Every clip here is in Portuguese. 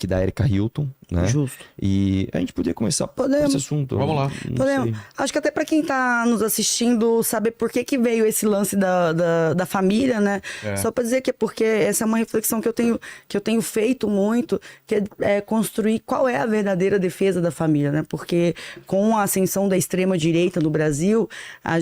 PEC da Erika Hilton, né? Justo. E a gente podia começar por esse assunto. Vamos lá. Podemos. Acho que até para quem tá nos assistindo saber por que veio esse lance da família, né? Só para dizer que é porque essa é uma reflexão que eu tenho feito muito, que é construir qual é a verdadeira defesa da família, né? Porque com a ascensão da extrema-direita no Brasil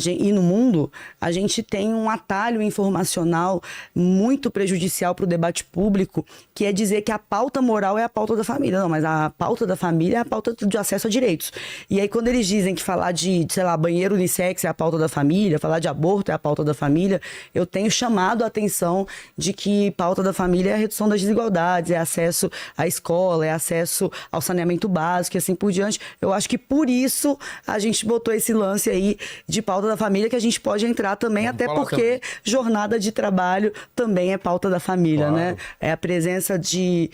e no mundo, a gente tem um atalho informacional muito prejudicial para o debate público, que é dizer que a pauta moral é a pauta da família. Não, mas a pauta da família é a pauta de acesso a direitos. E aí, quando eles dizem que falar de, sei lá, banheiro unissex é a pauta da família, falar de aborto é a pauta da família, eu tenho chamado a atenção de que pauta da família é a redução das desigualdades, é acesso à escola, é acesso ao saneamento básico e assim por diante. Eu acho que por isso a gente botou esse lance aí de pauta da família, que a gente pode entrar também, até porque jornada de trabalho também é pauta da família, né? É a presença de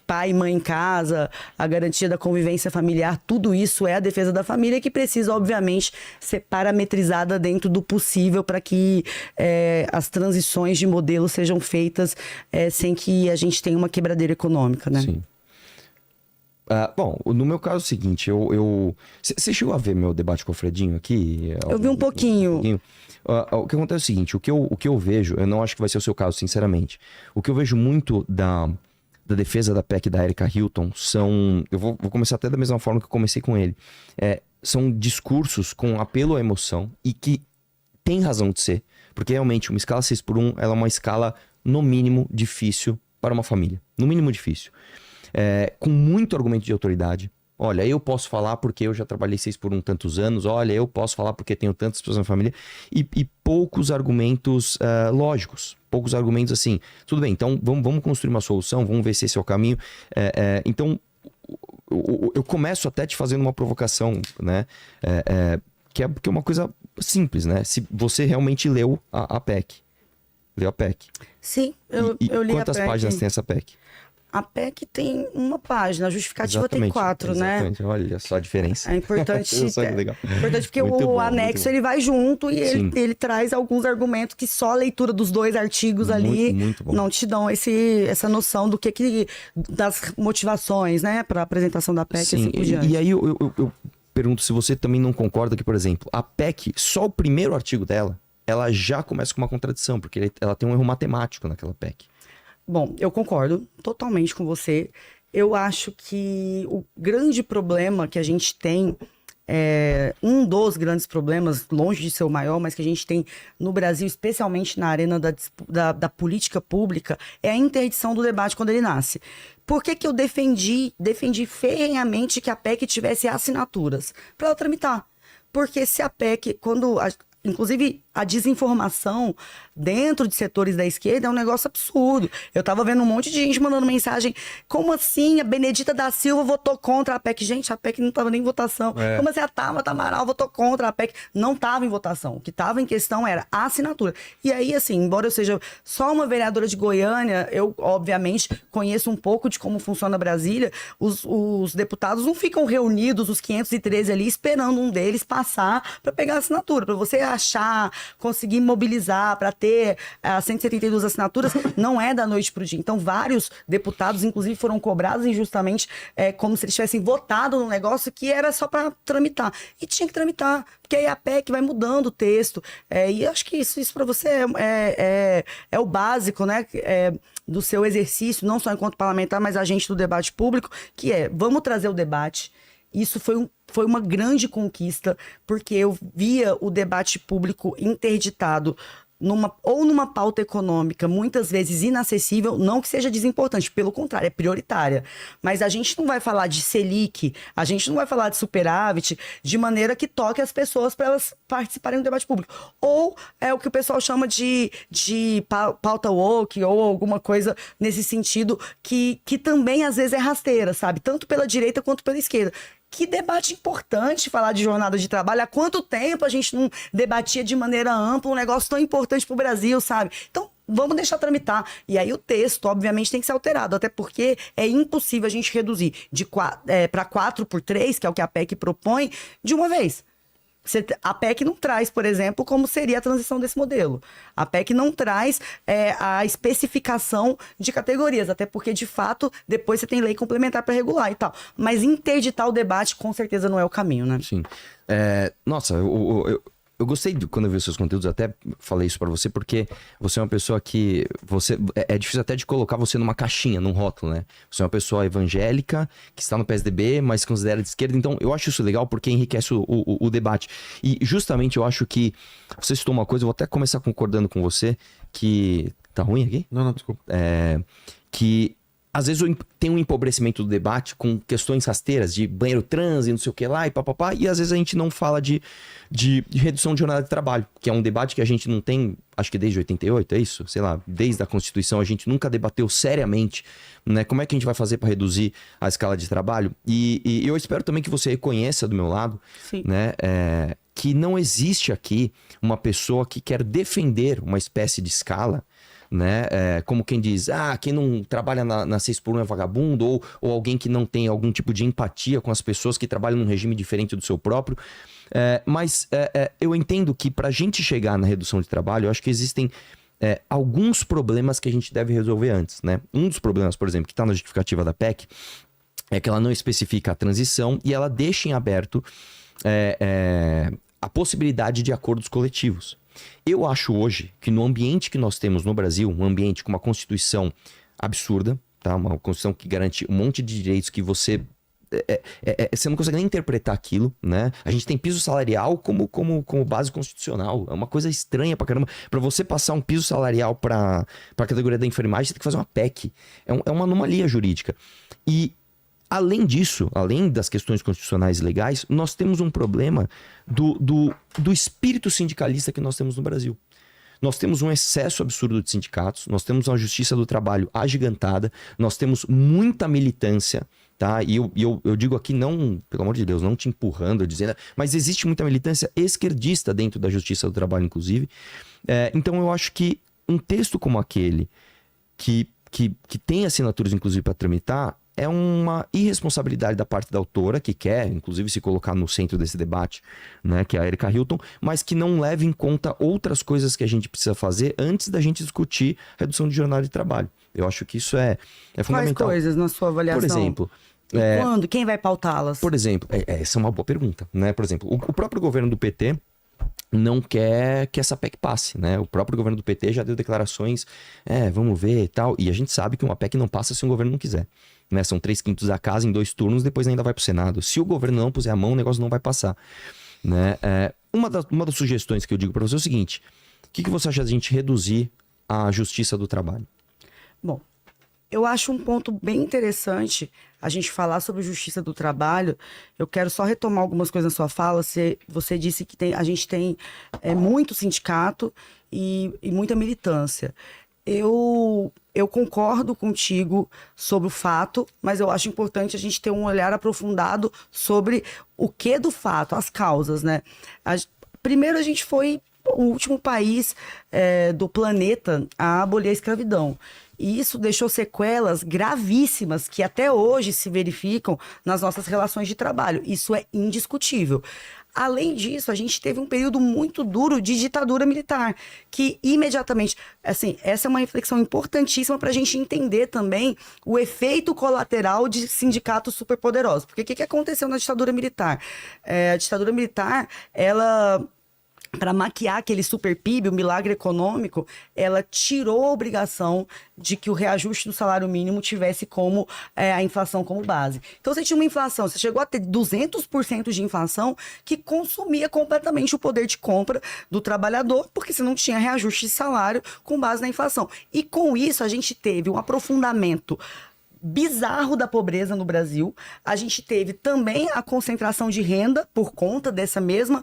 pai e mãe em casa, a garantia da convivência familiar, tudo isso é a defesa da família, que precisa, obviamente, ser parametrizada dentro do possível para que as transições de modelo sejam feitas sem que a gente tenha uma quebradeira econômica, né? Sim. Bom, no meu caso é o seguinte, você chegou a ver meu debate com o Fredinho aqui? Eu vi um pouquinho. O que acontece é o seguinte, o que eu vejo, eu não acho que vai ser o seu caso, sinceramente. O que eu vejo muito da defesa da PEC da Erika Hilton eu vou começar até da mesma forma que eu comecei com ele. São discursos com apelo à emoção e que tem razão de ser, porque realmente uma escala 6x1 ela é uma escala, no mínimo, difícil para uma família. No mínimo difícil. Com muito argumento de autoridade. Olha, eu posso falar porque eu já trabalhei 6x1 tantos anos. Olha, eu posso falar porque tenho tantas pessoas na família. E poucos argumentos lógicos. Poucos argumentos assim. Tudo bem, então vamos construir uma solução. Vamos ver se esse é o caminho. Então, eu começo até te fazendo uma provocação, né? Que é uma coisa simples, né? Se você realmente leu a PEC. Leu a PEC. Sim, eu li a PEC. Quantas páginas tem essa PEC? A PEC tem uma página, a justificativa tem 4, exatamente. né? Olha só a diferença. É importante. Legal. Importante porque o anexo ele vai junto e ele traz alguns argumentos que só a leitura dos 2 artigos ali não te dão essa noção do das motivações, né, para a apresentação da PEC. Sim, assim por diante. E aí eu pergunto se você também não concorda que, por exemplo, a PEC, só o primeiro artigo dela, ela já começa com uma contradição, porque ela tem um erro matemático naquela PEC. Bom, eu concordo totalmente com você. Eu acho que o grande problema que a gente tem, um dos grandes problemas, longe de ser o maior, mas que a gente tem no Brasil, especialmente na arena da política pública, é a interdição do debate quando ele nasce. Por que eu defendi ferrenhamente que a PEC tivesse assinaturas? Para ela tramitar. Porque se a PEC, inclusive, a desinformação dentro de setores da esquerda é um negócio absurdo. Eu tava vendo um monte de gente mandando mensagem, como assim a Benedita da Silva votou contra a PEC? Gente, a PEC não tava nem em votação. Como assim a Tabata Amaral votou contra a PEC? Não tava em votação. O que tava em questão era a assinatura. E aí, assim, embora eu seja só uma vereadora de Goiânia, eu, obviamente, conheço um pouco de como funciona Brasília. Os deputados não ficam reunidos, os 513 ali, esperando um deles passar para pegar a assinatura. Para você achar, conseguir mobilizar para ter as 172 assinaturas, não é da noite pro dia. Então, vários deputados, inclusive, foram cobrados injustamente, como se eles tivessem votado num negócio que era só para tramitar. E tinha que tramitar, porque aí a PEC vai mudando o texto. E acho que isso para você é o básico, né? Do seu exercício, não só enquanto parlamentar, mas agente do debate público, que vamos trazer o debate. Isso foi uma grande conquista, porque eu via o debate público interditado numa pauta econômica muitas vezes inacessível, não que seja desimportante, pelo contrário, é prioritária. Mas a gente não vai falar de Selic, a gente não vai falar de superávit de maneira que toque as pessoas para elas participarem do debate público. Ou é o que o pessoal chama de pauta woke, ou alguma coisa nesse sentido, que também às vezes é rasteira, sabe? Tanto pela direita quanto pela esquerda. Que debate importante falar de jornada de trabalho. Há quanto tempo a gente não debatia de maneira ampla um negócio tão importante para o Brasil, sabe? Então, vamos deixar tramitar. E aí o texto, obviamente, tem que ser alterado, até porque é impossível a gente reduzir para 4 por 3, que é o que a PEC propõe, de uma vez. A PEC não traz, por exemplo, como seria a transição desse modelo. A PEC não traz a especificação de categorias, até porque, de fato, depois você tem lei complementar para regular e tal. Mas interditar o debate, com certeza, não é o caminho, né? Sim. Nossa, eu gostei quando eu vi os seus conteúdos, até falei isso pra você, porque você é uma pessoa que... É difícil até de colocar você numa caixinha, num rótulo, né? Você é uma pessoa evangélica, que está no PSDB, mas se considera de esquerda. Então, eu acho isso legal porque enriquece o debate. E, justamente, eu acho que... Você citou uma coisa, eu vou até começar concordando com você, que... Tá ruim aqui? Não, desculpa. Que... Às vezes tem um empobrecimento do debate com questões rasteiras de banheiro trans e não sei o que lá e papapá, e às vezes a gente não fala de redução de jornada de trabalho, que é um debate que a gente não tem, acho que desde 88, é isso? Sei lá, desde a Constituição a gente nunca debateu seriamente, né? Como é que a gente vai fazer para reduzir a escala de trabalho? E eu espero também que você reconheça do meu lado, Sim. né? Que não existe aqui uma pessoa que quer defender uma espécie de escala, né? Como quem diz, quem não trabalha na 6x1 é vagabundo, ou alguém que não tem algum tipo de empatia com as pessoas que trabalham num regime diferente do seu próprio. Mas eu entendo que pra gente chegar na redução de trabalho, eu acho que existem alguns problemas que a gente deve resolver antes, né? Um dos problemas, por exemplo, que está na justificativa da PEC, é que ela não especifica a transição e ela deixa em aberto a possibilidade de acordos coletivos. Eu acho hoje que no ambiente que nós temos no Brasil, um ambiente com uma Constituição absurda, tá? Uma Constituição que garante um monte de direitos que você não consegue nem interpretar aquilo, né? A gente tem piso salarial como base constitucional. É uma coisa estranha pra caramba. Pra você passar um piso salarial pra categoria da enfermagem, você tem que fazer uma PEC. É uma anomalia jurídica. E além disso, além das questões constitucionais e legais, nós temos um problema do espírito sindicalista que nós temos no Brasil. Nós temos um excesso absurdo de sindicatos, nós temos uma justiça do trabalho agigantada, nós temos muita militância, tá? E eu digo aqui não, pelo amor de Deus, não te empurrando, dizendo, mas existe muita militância esquerdista dentro da justiça do trabalho, inclusive. Então eu acho que um texto como aquele, que tem assinaturas, inclusive, para tramitar, é uma irresponsabilidade da parte da autora, que quer, inclusive, se colocar no centro desse debate, né, que é a Erika Hilton, mas que não leva em conta outras coisas que a gente precisa fazer antes da gente discutir redução de jornada de trabalho. Eu acho que isso é fundamental. Quais coisas na sua avaliação? Por exemplo... Quando? Quem vai pautá-las? Por exemplo, essa é uma boa pergunta, né? Por exemplo, o próprio governo do PT não quer que essa PEC passe, né? O próprio governo do PT já deu declarações, vamos ver e tal, e a gente sabe que uma PEC não passa se o governo não quiser. Né? São 3/5 da casa em 2 turnos, depois ainda vai pro Senado. Se o governo não puser a mão, o negócio não vai passar. Né? Uma das sugestões que eu digo para você é o seguinte: o que você acha de a gente reduzir a justiça do trabalho? Bom, eu acho um ponto bem interessante a gente falar sobre justiça do trabalho. Eu quero só retomar algumas coisas na sua fala. Você disse que a gente tem muito sindicato e muita militância. Eu concordo contigo sobre o fato, mas eu acho importante a gente ter um olhar aprofundado sobre o que do fato, as causas, né? Primeiro, a gente foi o último país do planeta a abolir a escravidão. E isso deixou sequelas gravíssimas que até hoje se verificam nas nossas relações de trabalho. Isso é indiscutível. Além disso, a gente teve um período muito duro de ditadura militar, que imediatamente, assim, essa é uma reflexão importantíssima para a gente entender também o efeito colateral de sindicatos superpoderosos. Porque o que aconteceu na ditadura militar? A ditadura militar, ela... para maquiar aquele super PIB, o milagre econômico, ela tirou a obrigação de que o reajuste do salário mínimo tivesse como a inflação como base. Então, você tinha uma inflação, você chegou a ter 200% de inflação que consumia completamente o poder de compra do trabalhador, porque você não tinha reajuste de salário com base na inflação. E com isso, a gente teve um aprofundamento bizarro da pobreza no Brasil. A gente teve também a concentração de renda por conta dessa mesma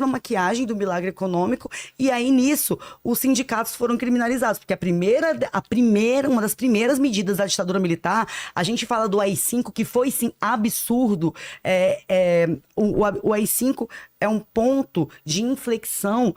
maquiagem do milagre econômico, e aí nisso os sindicatos foram criminalizados, porque uma das primeiras medidas da ditadura militar, a gente fala do AI-5, que foi sim absurdo. O AI-5 é um ponto de inflexão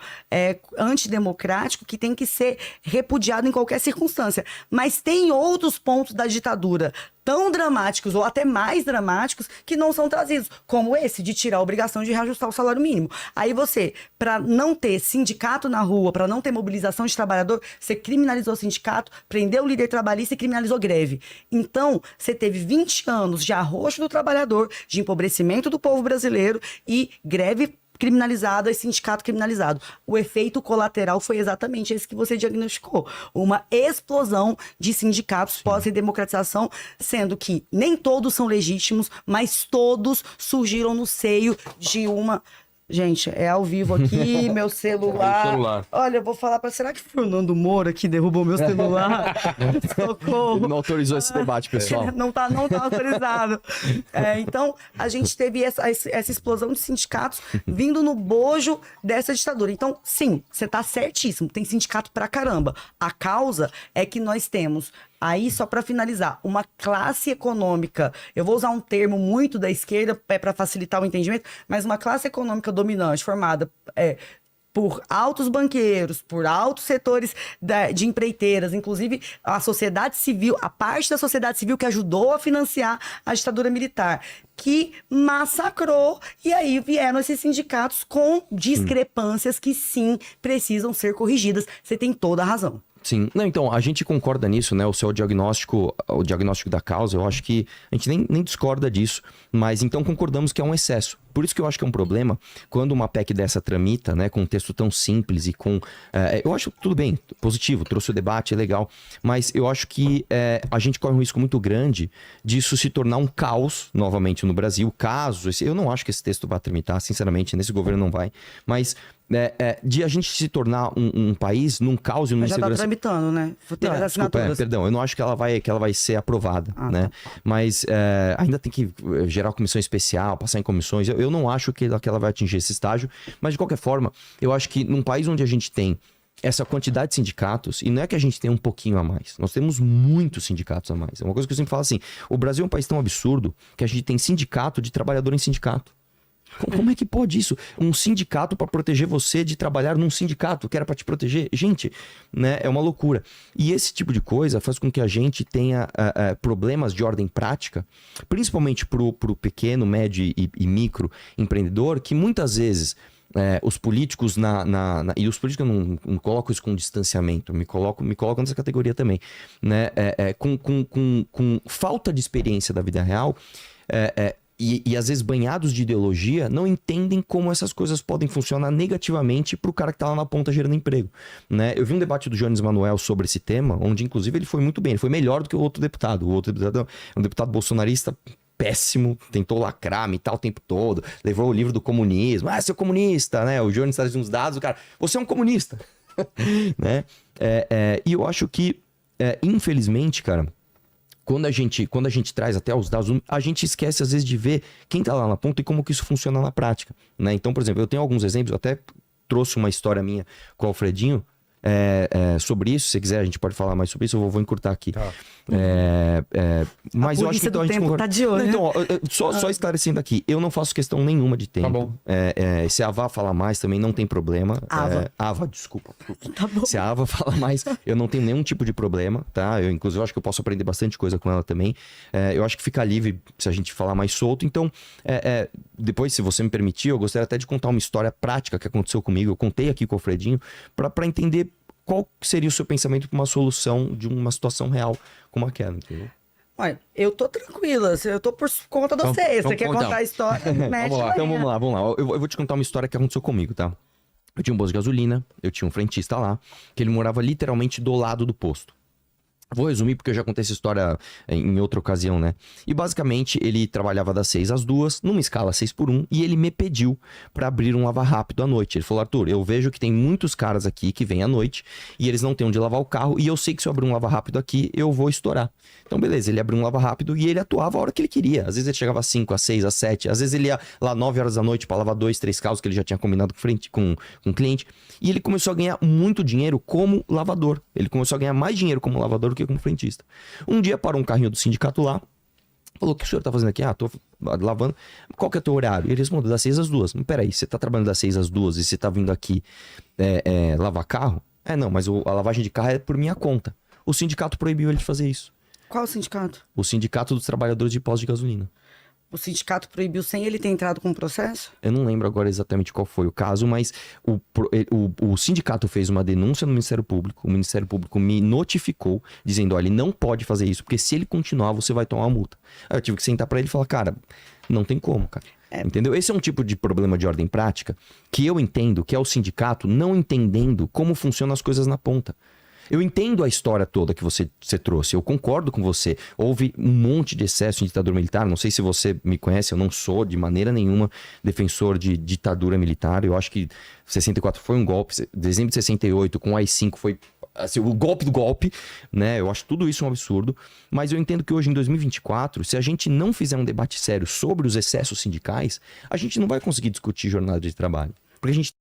antidemocrático que tem que ser repudiado em qualquer circunstância. Mas tem outros pontos da ditadura, tão dramáticos ou até mais dramáticos que não são trazidos, como esse de tirar a obrigação de reajustar o salário mínimo. Aí você, para não ter sindicato na rua, para não ter mobilização de trabalhador, você criminalizou o sindicato, prendeu o líder trabalhista e criminalizou greve. Então, você teve 20 anos de arroxo do trabalhador, de empobrecimento do povo brasileiro e greve criminalizada e sindicato criminalizado. O efeito colateral foi exatamente esse que você diagnosticou. Uma explosão de sindicatos pós-redemocratização, sendo que nem todos são legítimos, mas todos surgiram no seio de uma... Gente, é ao vivo aqui, meu celular. Olha, eu vou falar para... Será que foi o Nando Moura que derrubou meu celular? Socorro. Ele não autorizou esse debate, pessoal. Não tá autorizado. Então, a gente teve essa explosão de sindicatos vindo no bojo dessa ditadura. Então, sim, você tá certíssimo. Tem sindicato pra caramba. A causa é que nós temos... Aí, só para finalizar, uma classe econômica, eu vou usar um termo muito da esquerda para facilitar o entendimento, mas uma classe econômica dominante formada por altos banqueiros, por altos setores de empreiteiras, inclusive a sociedade civil, a parte da sociedade civil que ajudou a financiar a ditadura militar, que massacrou, e aí vieram esses sindicatos com discrepâncias que sim precisam ser corrigidas. Você tem toda a razão. Sim, não, então, a gente concorda nisso, né, o diagnóstico da causa, eu acho que a gente nem discorda disso, mas então concordamos que é um excesso. Por isso que eu acho que é um problema quando uma PEC dessa tramita, né, com um texto tão simples e com... eu acho tudo bem, positivo, trouxe o debate, é legal, mas eu acho que a gente corre um risco muito grande disso se tornar um caos, novamente, no Brasil, caso... eu não acho que esse texto vá tramitar, sinceramente, nesse governo não vai, mas... de a gente se tornar um país num caos e numa insegurança... Já tá tramitando, né? Desculpa, perdão, eu não acho que ela vai ser aprovada, né? Tá. Mas ainda tem que gerar comissão especial, passar em comissões. Eu não acho que ela vai atingir esse estágio, mas de qualquer forma, eu acho que num país onde a gente tem essa quantidade de sindicatos, e não é que a gente tem um pouquinho a mais, nós temos muitos sindicatos a mais. É uma coisa que eu sempre falo assim, o Brasil é um país tão absurdo que a gente tem sindicato de trabalhador em sindicato. Como é que pode isso? Um sindicato para proteger você de trabalhar num sindicato que era para te proteger? Gente, né, é uma loucura. E esse tipo de coisa faz com que a gente tenha problemas de ordem prática, principalmente para o pequeno, médio e micro empreendedor, que muitas vezes os políticos e os políticos eu não coloco isso com distanciamento, me coloco nessa categoria também, né? Com falta de experiência da vida real, e às vezes banhados de ideologia, não entendem como essas coisas podem funcionar negativamente para o cara que está lá na ponta gerando emprego, né? Eu vi um debate do Jones Manuel sobre esse tema, onde inclusive ele foi muito bem, ele foi melhor do que o outro deputado. O outro deputado é um deputado bolsonarista péssimo, tentou lacrar, mitar o tempo todo, levou o livro do comunismo, seu comunista, né? O Jones traz uns dados, o cara, você é um comunista, né? E eu acho que, infelizmente, cara, quando a gente traz até os dados, a gente esquece às vezes de ver quem tá lá na ponta e como que isso funciona na prática, né? Então, por exemplo, eu tenho alguns exemplos, eu até trouxe uma história minha com o Alfredinho sobre isso. Se você quiser, a gente pode falar mais sobre isso, eu vou encurtar aqui. Tá. Mas eu acho que então, a gente tá de olho. Então, só esclarecendo aqui, eu não faço questão nenhuma de tempo. Tá bom. Se a Ava falar mais também não tem problema. Ava, desculpa. Tá bom. Se a Ava fala mais, eu não tenho nenhum tipo de problema, tá? Eu, inclusive, acho que eu posso aprender bastante coisa com ela também. Eu acho que fica livre se a gente falar mais solto. Então, depois, se você me permitir, eu gostaria até de contar uma história prática que aconteceu comigo. Eu contei aqui com o Alfredinho para entender qual seria o seu pensamento para uma solução de uma situação real como aquela, entendeu? Olha, eu tô tranquila, eu tô por conta de vocês. Você quer contar a história? Vamos lá. Então vamos lá. Eu vou te contar uma história que aconteceu comigo, tá? Eu tinha um posto de gasolina, eu tinha um frentista lá, que ele morava literalmente do lado do posto. Vou resumir porque eu já contei essa história em outra ocasião, né? E basicamente ele trabalhava das 6 às 2, numa escala 6x1, e ele me pediu pra abrir um lava rápido à noite. Ele falou: Arthur, eu vejo que tem muitos caras aqui que vêm à noite e eles não têm onde lavar o carro, e eu sei que se eu abrir um lava rápido aqui, eu vou estourar. Então beleza, ele abriu um lava rápido e ele atuava a hora que ele queria. Às vezes ele chegava às 5, às 6, às 7, às vezes ele ia lá 9 horas da noite pra lavar 2, 3 carros que ele já tinha combinado com o cliente. E ele começou a ganhar muito dinheiro como lavador. Ele começou a ganhar mais dinheiro como lavador do que como frentista. Um dia parou um carrinho do sindicato lá, falou: o que o senhor tá fazendo aqui? Tô lavando. Qual que é o teu horário? Ele respondeu: das 6 às 2. Mas peraí, você tá trabalhando das 6 às 2 e você tá vindo aqui lavar carro? Não, mas a lavagem de carro é por minha conta. O sindicato proibiu ele de fazer isso. Qual sindicato? O Sindicato dos Trabalhadores de Postos de Gasolina. O sindicato proibiu sem ele ter entrado com o processo? Eu não lembro agora exatamente qual foi o caso, mas o sindicato fez uma denúncia no Ministério Público. O Ministério Público me notificou, dizendo: olha, ele não pode fazer isso, porque se ele continuar, você vai tomar uma multa. Aí eu tive que sentar pra ele e falar: cara, não tem como, cara. Entendeu? Esse é um tipo de problema de ordem prática que eu entendo que é o sindicato não entendendo como funcionam as coisas na ponta. Eu entendo a história toda que você trouxe, eu concordo com você. Houve um monte de excesso em ditadura militar, não sei se você me conhece, eu não sou de maneira nenhuma defensor de ditadura militar. Eu acho que 64 foi um golpe, dezembro de 68 com o AI-5 foi assim, o golpe do golpe, né? Eu acho tudo isso um absurdo, mas eu entendo que hoje em 2024, se a gente não fizer um debate sério sobre os excessos sindicais, a gente não vai conseguir discutir jornada de trabalho. Porque a gente